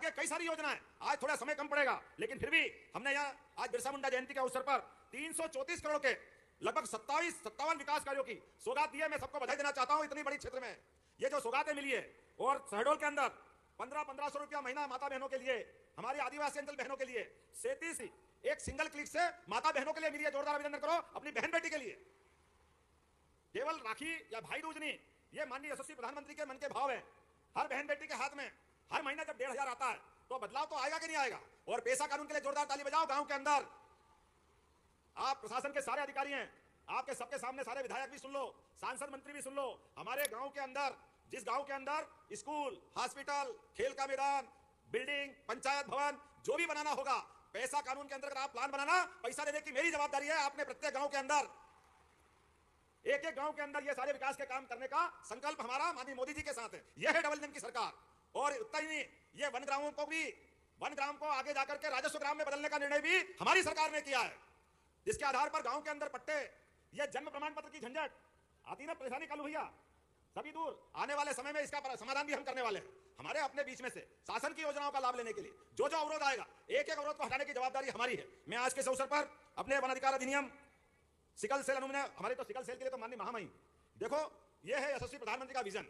आगे कई सारी योजनाएं, आज थोड़ा समय कम पड़ेगा, लेकिन फिर भी हमने यहाँ आज बिरसा मुंडा जयंती के अवसर पर 334 करोड़ के लगभग 57 विकास कार्यों की सौगात दी है। मैं सबको बधाई देना चाहता हूं। इतनी बड़ी क्षेत्र में ये जो सौगातें मिली है, और शहडोल के अंदर 1500 रुपया महीना माता बहनों के लिए, हमारे आदिवासी अंचल बहनों के लिए 37 एक सिंगल क्लिक से माता बहनों के लिए मिली है। जोरदार अभिनंदन करो अपनी बहन बेटी के लिए। केवल राखी या भाई दूज नहीं, ये माननीय यशस्वी प्रधानमंत्री के मन के भाव है। हर बहन बेटी के हाथ में हर महीना जब 1500 आता है तो बदलाव तो आएगा कि नहीं आएगा। और पेशा कानून के लिए जोरदार ताली बजाओ। गांव के अंदर आप प्रशासन के सारे अधिकारी हैं, आपके सबके सामने सारे विधायक भी सुन लो, सांसद मंत्री भी सुन लो। हमारे गांव के अंदर, जिस गांव के अंदर स्कूल, हॉस्पिटल, खेल का मैदान, बिल्डिंग, पंचायत भवन जो भी बनाना होगा, पैसा कानून के अंदर आप प्लान बनाना, पैसा देने की मेरी जवाबदारी है। आपने प्रत्येक गांव के अंदर, एक एक गांव के अंदर ये सारे विकास के काम करने का संकल्प हमारा माननीय मोदी जी के साथ है। यह है डबल इंजन की सरकार। और उतना ही नहीं, ये वन ग्रामों को भी, वन ग्राम को आगे जाकर के राजस्व ग्राम में बदलने का निर्णय भी हमारी सरकार ने किया है, जिसके आधार पर गांव के अंदर पट्टे, ये जन्म प्रमाण पत्र की झंझट आती ना, परेशानी कल भैया सभी दूर। आने वाले समय में इसका समाधान भी हम करने वाले हैं। हमारे अपने बीच में से शासन की योजनाओं का लाभ लेने के लिए जो जो अवरोध आएगा, एक एक अवरोध को हटाने की जवाबदारी हमारी है। मैं आज के इस अवसर पर अपने वन अधिकार अधिनियम, सिकल सेल अनुमन, हमारे तो सिकल सेल के लिए तो माननीय महामहिम, देखो ये है यशस्वी प्रधानमंत्री का विजन।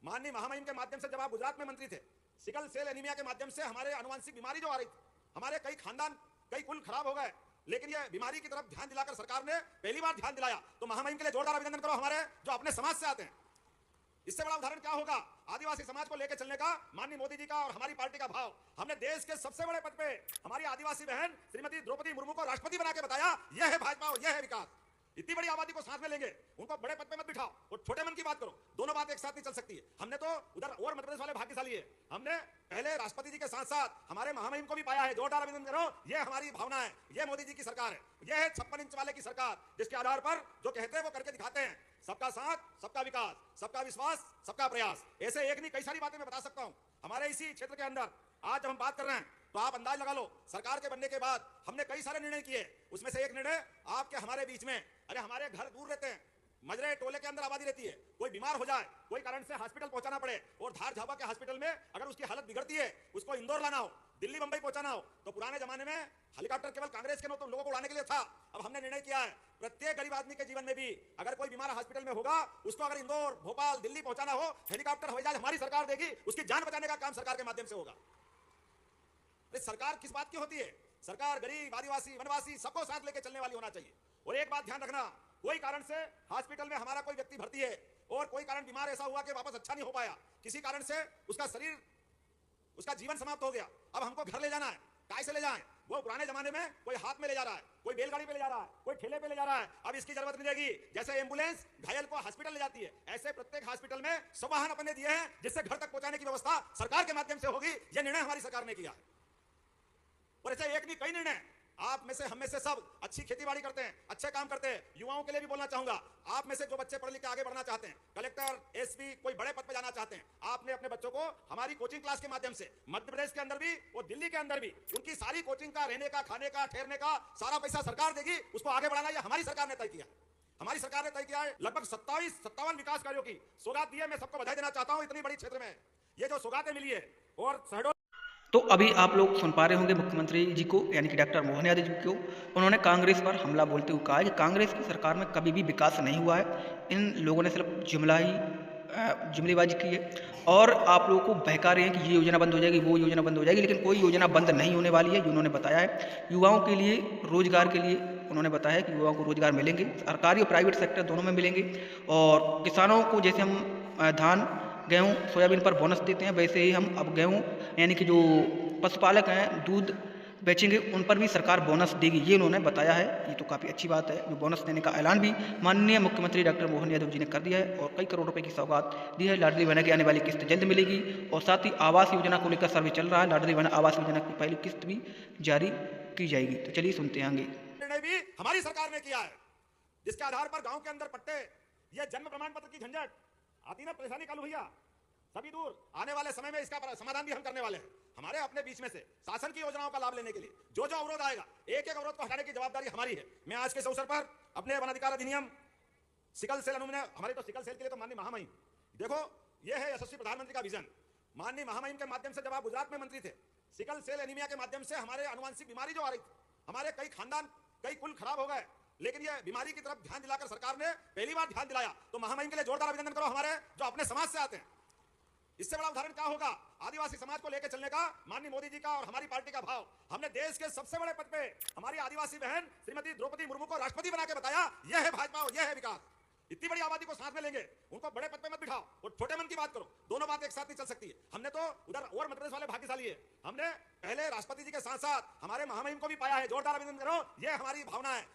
माननीय महामहिम के माध्यम से जब आप गुजरात में मंत्री थे, सिकल सेल एनीमिया के माध्यम से हमारे अनुवांशिक बीमारी जो आ रही थी, हमारे कई खानदान, कई कुल खराब हो गए, लेकिन ये बीमारी की तरफ ध्यान दिलाकर सरकार ने पहली बार ध्यान दिलाया। तो महामहिम के लिए जोरदार अभिनंदन करो, हमारे जो अपने समाज से आते हैं। इससे बड़ा उदाहरण क्या होगा आदिवासी समाज को लेकर चलने का माननीय मोदी जी का और हमारी पार्टी का भाव। हमने देश के सबसे बड़े पद पे हमारी आदिवासी बहन श्रीमती द्रौपदी मुर्मू को राष्ट्रपति बना के बताया, यह है भाजपा और यह है विकास। इतनी बड़ी आबादी को साथ में लेंगे, उनको बड़े पद पे मत बिठाओ और छोटे मन की बात करो। दोनों बात एक साथ नहीं चल सकती है। हमने तो उधर और मध्य प्रदेश वाले भाग्यशाली है, हमने पहले राष्ट्रपति जी के साथ साथ हमारे महामहिम को भी पाया है। जोरदार अभिनंदन करो। यह हमारी भावना है, यह मोदी जी की सरकार है, यह है 56 इंच वाले की सरकार, जिसके आधार पर जो कहते हैं वो करके दिखाते हैं। सबका साथ, सबका विकास, सबका विश्वास, सबका प्रयास। ऐसे एक नहीं कई सारी बातें मैं बता सकता हूं। हमारे इसी क्षेत्र के अंदर आज जब हम बात कर रहे हैं तो आप अंदाज लगा लो, सरकार के बनने के बाद हमने कई सारे निर्णय किए। उसमें से एक निर्णय आपके हमारे बीच में, अरे हमारे घर दूर रहते हैं, मजरे टोले के अंदर आबादी रहती है, कोई बीमार हो जाए, कोई कारण से हॉस्पिटल पहुंचाना पड़े, और धार झाबा के हॉस्पिटल में अगर उसकी हालत बिगड़ती है, उसको इंदौर लाना हो, दिल्ली बंबई पहुंचाना हो, तो पुराने जमाने में हेलीकॉप्टर केवल कांग्रेस के लोगों को उड़ाने के लिए था। अब हमने निर्णय किया है प्रत्येक गरीब आदमी के जीवन में भी अगर कोई बीमार हॉस्पिटल में होगा, उसको अगर इंदौर, भोपाल, दिल्ली पहुंचाना हो, हेलीकॉप्टर हवाई जहाज हमारी सरकार देगी, उसकी जान बचाने का काम सरकार के माध्यम से होगा। सरकार किस बात की होती है? सरकार गरीब, आदिवासी, वनवासी सबको साथ लेकर चलने वाली होना चाहिए। और एक बात ध्यान रखना, कोई कारण से हॉस्पिटल में हमारा कोई व्यक्ति भर्ती है और कोई कारण बीमार ऐसा हुआ कि वापस अच्छा नहीं हो पाया, किसी कारण से उसका शरीर, उसका जीवन समाप्त हो गया, अब हमको घर ले जाना है, काय से ले जाएं? वो पुराने जमाने में कोई हाथ में ले जा रहा है, कोई बैलगाड़ी पे ले जा रहा है, कोई ठेले पे ले जा रहा है। अब इसकी जरूरत नहीं रहेगी। जैसे एम्बुलेंस घायल को हॉस्पिटल ले जाती है, ऐसे प्रत्येक हॉस्पिटल में सब वाहन अपने दिए हैं, जिससे घर तक पहुंचाने की व्यवस्था सरकार के माध्यम से होगी। यह निर्णय हमारी सरकार ने किया है। और ऐसे एक नहीं कई निर्णय, आप में से, हम में से सब अच्छी खेतीबाड़ी करते हैं, अच्छे काम करते हैं। युवाओं के लिए भी बोलना चाहूंगा, आप में से जो बच्चे पढ़ लिख के आगे बढ़ना चाहते हैं, कलेक्टर, एसपी, कोई बड़े पद पर जाना चाहते हैं, आपने अपने बच्चों को हमारी कोचिंग क्लास के माध्यम से मध्य प्रदेश के अंदर भी और दिल्ली के अंदर भी उनकी सारी कोचिंग का, रहने का, खाने का, ठहरने का सारा पैसा सरकार देगी। उसको आगे बढ़ाना यह हमारी सरकार ने तय किया है। हमारी सरकार ने तय किया है। लगभग 57 विकास कार्यों की सौगात दी है। मैं सबको बधाई देना चाहता हूं। इतनी बड़ी क्षेत्र में ये जो सौगातें मिली है। और शहडोल, तो अभी आप लोग सुन पा रहे होंगे मुख्यमंत्री जी को, यानी कि डॉक्टर मोहन यादव जी को। उन्होंने कांग्रेस पर हमला बोलते हुए कहा है कि कांग्रेस की सरकार में कभी भी विकास नहीं हुआ है, इन लोगों ने सिर्फ जुमलेबाजी की है और आप लोगों को बहका रहे हैं कि ये योजना बंद हो जाएगी, वो योजना बंद हो जाएगी, लेकिन कोई योजना बंद नहीं होने वाली है। उन्होंने बताया है युवाओं के लिए, रोजगार के लिए उन्होंने बताया है कि युवाओं को रोजगार मिलेंगे, सरकारी और प्राइवेट सेक्टर दोनों में मिलेंगे। और किसानों को जैसे हम धान, गेहूँ, सोयाबीन पर बोनस देते हैं, वैसे ही हम अब गेहूँ, यानी कि जो पशुपालक हैं, दूध बेचेंगे, उन पर भी सरकार बोनस देगी, ये उन्होंने बताया है। ये तो काफ़ी अच्छी बात है। जो बोनस देने का ऐलान भी माननीय मुख्यमंत्री डॉक्टर मोहन यादव जी ने कर दिया है और कई करोड़ रुपए की सौगात दी है। लाडली बहना की आने वाली किस्त जल्द मिलेगी और साथ ही आवास योजना को लेकर सर्वे चल रहा है। लाडली बहना आवास योजना की पहली किस्त भी जारी की जाएगी। तो चलिए सुनते हैं आगे। निर्णय भी हमारी सरकार ने किया है, जिसके आधार पर गांव के अंदर पट्टे, यह जन्म प्रमाण पत्र की झंझट आती ना, परेशानी कालू भैया सभी दूर। आने वाले समय में इसका समाधान भी हम करने वाले हैं। हमारे अपने बीच में से शासन की योजनाओं का लाभ लेने के लिए जो जो अवरोध आएगा, एक एक अवरोध को हटाने की जवाबदारी हमारी है। मैं आज के इस अवसर पर अपने वन अधिकार अधिनियम, सिकल सेल अनुमन, हमारे तो सिकल सेल के लिए तो माननीय महामहिम, देखो यह है यशस्वी प्रधानमंत्री का विजन। माननीय महामहिम के माध्यम से जब आप गुजरात में मंत्री थे सिकल सेल एनीमिया के माध्यम से हमारे अनुवांशिक बीमारी जो आ रही थी, हमारे कई खानदान कई कुल खराब हो गए, लेकिन ये बीमारी की तरफ ध्यान दिलाकर सरकार ने पहली बार ध्यान दिलाया। तो महामहिम के लिए जोरदार अभिनंदन करो हमारे जो अपने समाज से आते हैं। इससे बड़ा उदाहरण क्या होगा आदिवासी समाज को लेकर चलने का माननीय मोदी जी का और हमारी पार्टी का भाव। हमने देश के सबसे बड़े पद पे हमारी आदिवासी बहन श्रीमती द्रौपदी मुर्मू को राष्ट्रपति बना के बताया, यह है भाजपा और यह है विकास। इतनी बड़ी आबादी को साथ में लेंगे, उनको बड़े पद पे मत बिठाओ और छोटे मन की बात करो, दोनों बात एक साथ नहीं चल सकती है। हमने तो उधर और मध्य प्रदेश वाले भाग्यशाली है, हमने पहले राष्ट्रपति जी के साथ साथ हमारे महामहिम को भी पाया है, जोरदार अभिनंदन करो, यह हमारी भावना है।